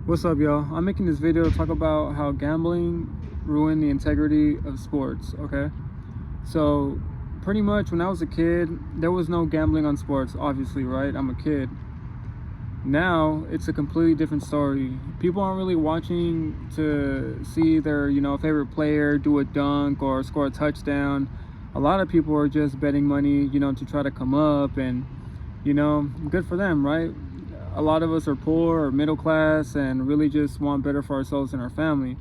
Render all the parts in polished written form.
What's up, y'all? I'm making this video to talk about how gambling ruined the integrity of sports, okay? So, pretty much when I was a kid, there was no gambling on sports, obviously, right? I'm a kid. Now, it's a completely different story. People aren't really watching to see their, favorite player do a dunk or score a touchdown. A lot of people are just betting money, to try to come up and, good for them, right? A lot of us are poor or middle class and really just want better for ourselves and our family.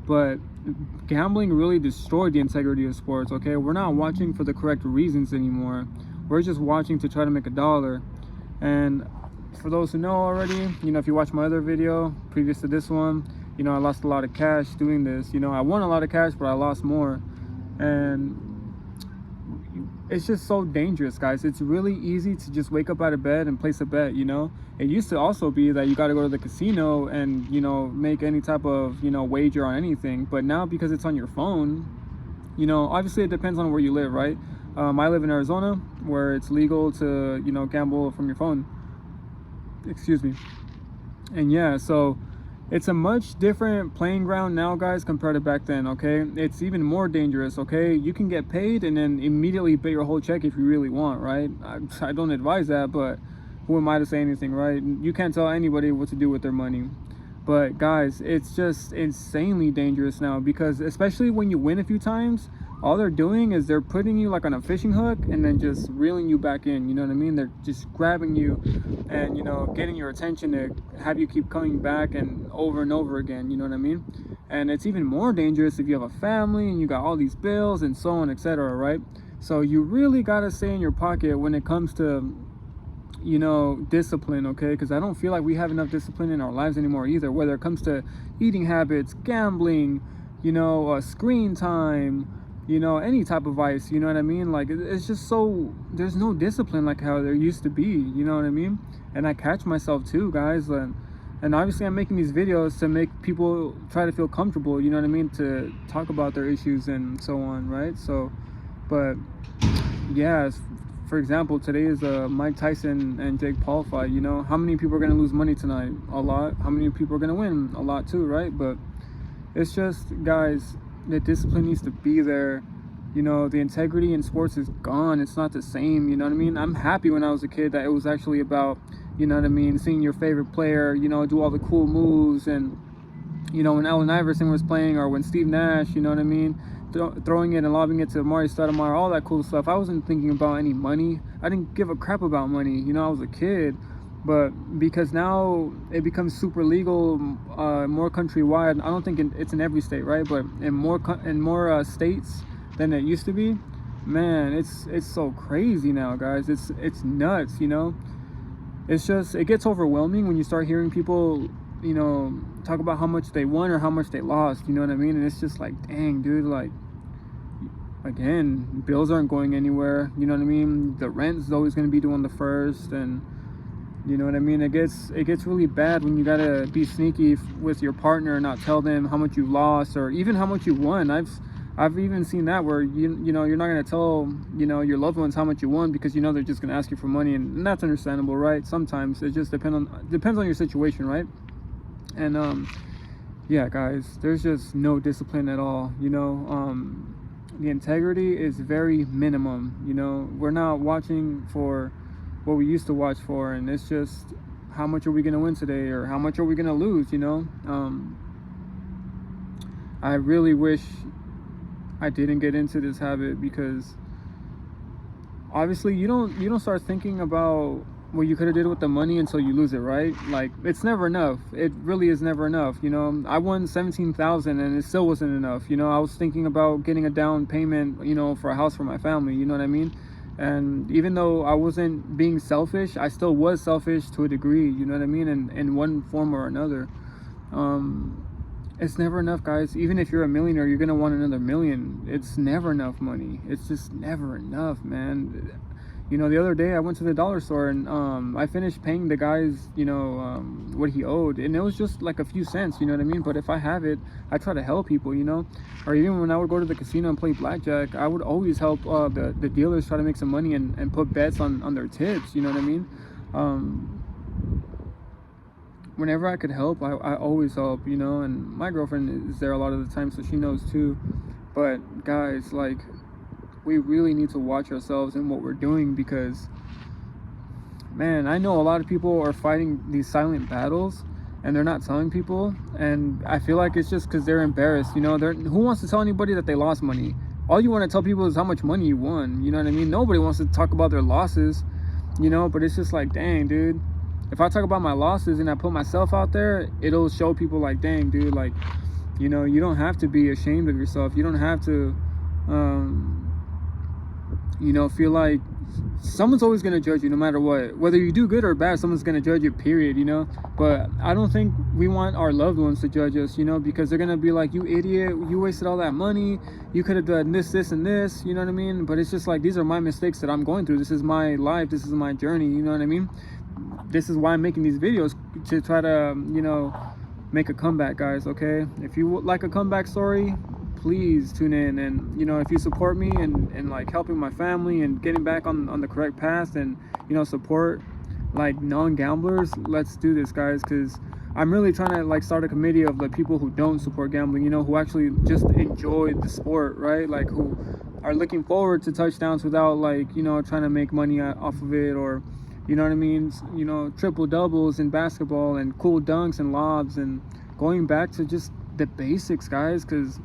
But gambling really destroyed the integrity of sports, okay? We're not watching for the correct reasons anymore. We're just watching to try to make a dollar. And for those who know already, if you watch my other video previous to this one, I lost a lot of cash doing this. I won a lot of cash, but I lost more. And it's just so dangerous, guys. It's really easy to just wake up out of bed and place a bet. It used to also be that you got to go to the casino and make any type of wager on anything, but now because it's on your phone, obviously it depends on where you live, right? I live in Arizona, where it's legal to gamble from your phone, excuse me. And yeah, so it's a much different playing ground now, guys, compared to back then, okay? It's even more dangerous, okay? You can get paid and then immediately pay your whole check if you really want, right? I don't advise that, but who am I to say anything, right? You can't tell anybody what to do with their money. But guys, it's just insanely dangerous now, because especially when you win a few times, all they're doing is they're putting you like on a fishing hook and then just reeling you back in. You know what I mean? They're just grabbing you and getting your attention to have you keep coming back and over again. You know what I mean? And it's even more dangerous if you have a family and you got all these bills and so on, etc., right? So you really got to stay in your pocket when it comes to discipline, okay? Because I don't feel like we have enough discipline in our lives anymore either, whether it comes to eating habits, gambling, screen time, any type of vice. You know what I mean? Like, it's just so, there's no discipline like how there used to be. You know what I mean? And I catch myself too, guys. And obviously I'm making these videos to make people try to feel comfortable, you know what I mean, to talk about their issues and so on, right? So, but yeah, for example, today is Mike Tyson and Jake Paul fight. How many people are going to lose money tonight? A lot. How many people are going to win? A lot too, right? But it's just, guys, the discipline needs to be there. The integrity in sports is gone. It's not the same. You know what I mean? I'm happy when I was a kid that it was actually about, seeing your favorite player, do all the cool moves. And, when Allen Iverson was playing, or when Steve Nash, you know what I mean? Throwing it and lobbing it to Amari Stoudemire, all that cool stuff. I wasn't thinking about any money. I didn't give a crap about money. I was a kid. But because now it becomes super legal, more countrywide. I don't think it's in every state, right? But in more states than it used to be. Man, it's so crazy now, guys. It's nuts. It's just, it gets overwhelming when you start hearing people talk about how much they won or how much they lost. You know what I mean? And it's just like, dang, dude, like, again, bills aren't going anywhere. You know what I mean? The rent is always going to be due on the first, and you know what I mean? It gets really bad when you gotta be sneaky with your partner and not tell them how much you lost or even how much you won. I've even seen that where you're not gonna tell your loved ones how much you won, because they're just gonna ask you for money, and that's understandable, right? Sometimes it just depends on your situation, right? And yeah, guys, there's just no discipline at all. The integrity is very minimum. We're not watching for what we used to watch for, and it's just, how much are we gonna win today, or how much are we gonna lose? I really wish I didn't get into this habit, because obviously you don't start thinking about what you could have did with the money until you lose it, right? Like, it's never enough. It really is never enough. I won 17,000 and it still wasn't enough. I was thinking about getting a down payment, for a house for my family. You know what I mean? And even though I wasn't being selfish, I still was selfish to a degree. You know what I mean? In one form or another. It's never enough, guys. Even if you're a millionaire, you're gonna want another million. It's never enough money. It's just never enough, man. The other day I went to the dollar store and I finished paying the guys, what he owed, and it was just like a few cents, you know what I mean? But if I have it, I try to help people, or even when I would go to the casino and play blackjack, I would always help the dealers try to make some money and put bets on their tips, you know what I mean? whenever I could help, I always help, you know. And my girlfriend is there a lot of the time, so she knows too. But guys, like, we really need to watch ourselves and what we're doing, because man, I know a lot of people are fighting these silent battles and they're not telling people, and I feel like it's just because they're embarrassed, you know. Who wants to tell anybody that they lost money? All you want to tell people is how much money you won, you know what I mean? Nobody wants to talk about their losses, you know. But it's just like, dang, dude, if I talk about my losses and I put myself out there, it'll show people like, dang, dude, like, you know, you don't have to be ashamed of yourself. You don't have to you know, feel like someone's always going to judge you no matter what. Whether you do good or bad, someone's going to judge you, period, you know. But I don't think we want our loved ones to judge us, you know, because they're going to be like, you idiot, you wasted all that money, you could have done this, this, and this, you know what I mean? But it's just like, these are my mistakes that I'm going through. This is my life. This is my journey, you know what I mean? This is why I'm making these videos, to try to, you know, make a comeback, guys, okay? If you like a comeback story, please tune in. And, you know, if you support me and like helping my family and getting back on the correct path, and, you know, support like non-gamblers, let's do this, guys, because I'm really trying to like start a committee of the people who don't support gambling, you know, who actually just enjoy the sport, right? Like, who are looking forward to touchdowns without, like, you know, trying to make money off of it, or, you know what I mean, you know, triple doubles in basketball and cool dunks and lobs, and going back to just the basics, guys, because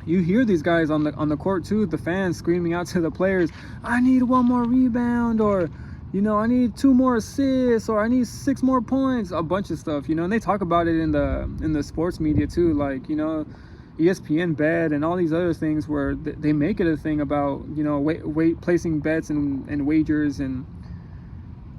you hear these guys on the court too, the fans screaming out to the players, I need 1 more rebound, or, you know, I need 2 more assists, or I need 6 more points, a bunch of stuff, you know. And they talk about it in the sports media too, like, you know, ESPN Bet and all these other things, where they make it a thing about, you know, placing bets and wagers. And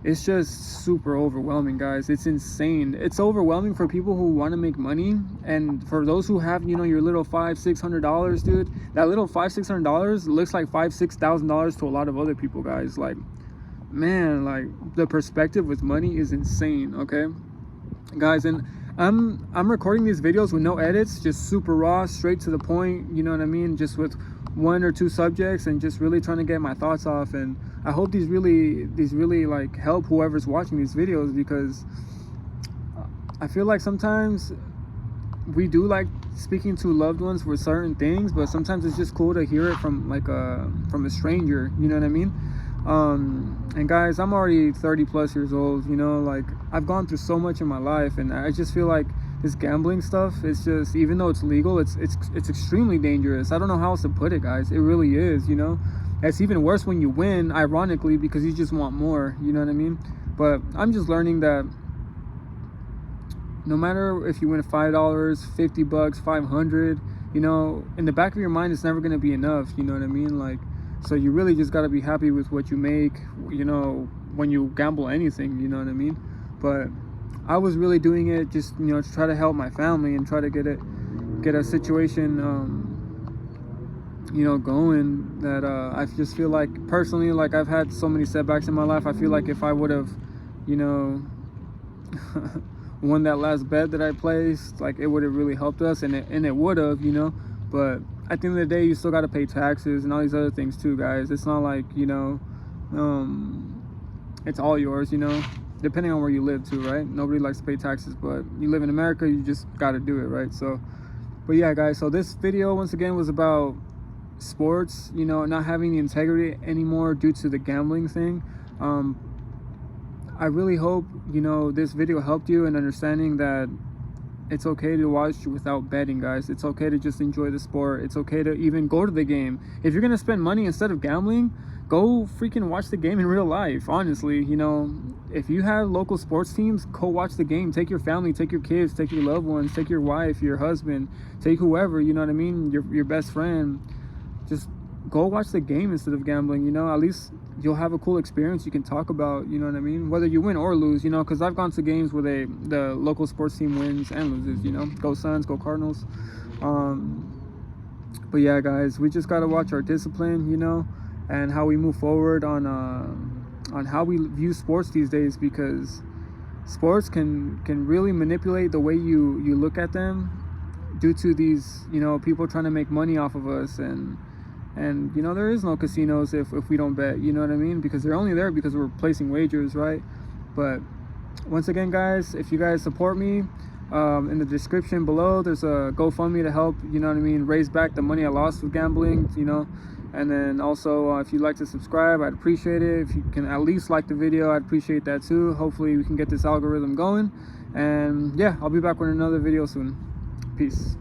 it's just super overwhelming, guys. It's insane. It's overwhelming for people who want to make money, and for those who have, you know, your little $500-$600, dude. That little $500-$600 looks like $5,000-$6,000 to a lot of other people, guys. Like, man, like, the perspective with money is insane, okay, guys. And I'm recording these videos with no edits, just super raw, straight to the point, you know what I mean, just with 1 or 2 subjects, and just really trying to get my thoughts off. And I hope these really like help whoever's watching these videos, because I feel like sometimes we do like speaking to loved ones for certain things, but sometimes it's just cool to hear it from like from a stranger, you know what I mean? And guys, I'm already 30 plus years old, you know, like, I've gone through so much in my life, and I just feel like this gambling stuff is just, even though it's legal, it's extremely dangerous. I don't know how else to put it, guys. It really is, you know. It's even worse when you win, ironically, because you just want more, you know what I mean? But I'm just learning that no matter if you win $5, $50, 500, you know, in the back of your mind, it's never going to be enough, you know what I mean? Like, so you really just got to be happy with what you make, you know, when you gamble anything, you know what I mean? But I was really doing it just, you know, to try to help my family and try to get a situation, you know, going, that I just feel like, personally, like, I've had so many setbacks in my life. I feel like if I would have, you know, won that last bet that I placed, like, it would have really helped us, and it would have, you know. But at the end of the day, you still got to pay taxes and all these other things too, guys. It's not like, you know, it's all yours, you know, depending on where you live too, right? Nobody likes to pay taxes, but you live in America, you just got to do it, right? So, but yeah, guys, so this video once again was about sports, you know, not having the integrity anymore due to the gambling thing. I really hope, you know, this video helped you in understanding that it's okay to watch without betting, guys. It's okay to just enjoy the sport. It's okay to even go to the game. If you're gonna spend money instead of gambling, go freaking watch the game in real life. Honestly, you know, if you have local sports teams, go watch the game. Take your family, take your kids, take your loved ones, take your wife, your husband, take whoever, you know what I mean, your best friend. Just go watch the game instead of gambling, you know. At least you'll have a cool experience you can talk about, you know what I mean, whether you win or lose, you know, because I've gone to games where the local sports team wins and loses, you know. Go Suns, go Cardinals. But yeah, guys, we just got to watch our discipline, you know, and how we move forward on how we view sports these days, because sports can really manipulate the way you look at them, due to these, you know, people trying to make money off of us. And you know, there is no casinos if we don't bet, you know what I mean, because they're only there because we're placing wagers, right? But once again, guys, if you guys support me, in the description below there's a GoFundMe to help, you know what I mean, raise back the money I lost with gambling, you know. And then also, if you'd like to subscribe, I'd appreciate it. If you can at least like the video, I'd appreciate that too. Hopefully we can get this algorithm going. And yeah, I'll be back with another video soon. Peace.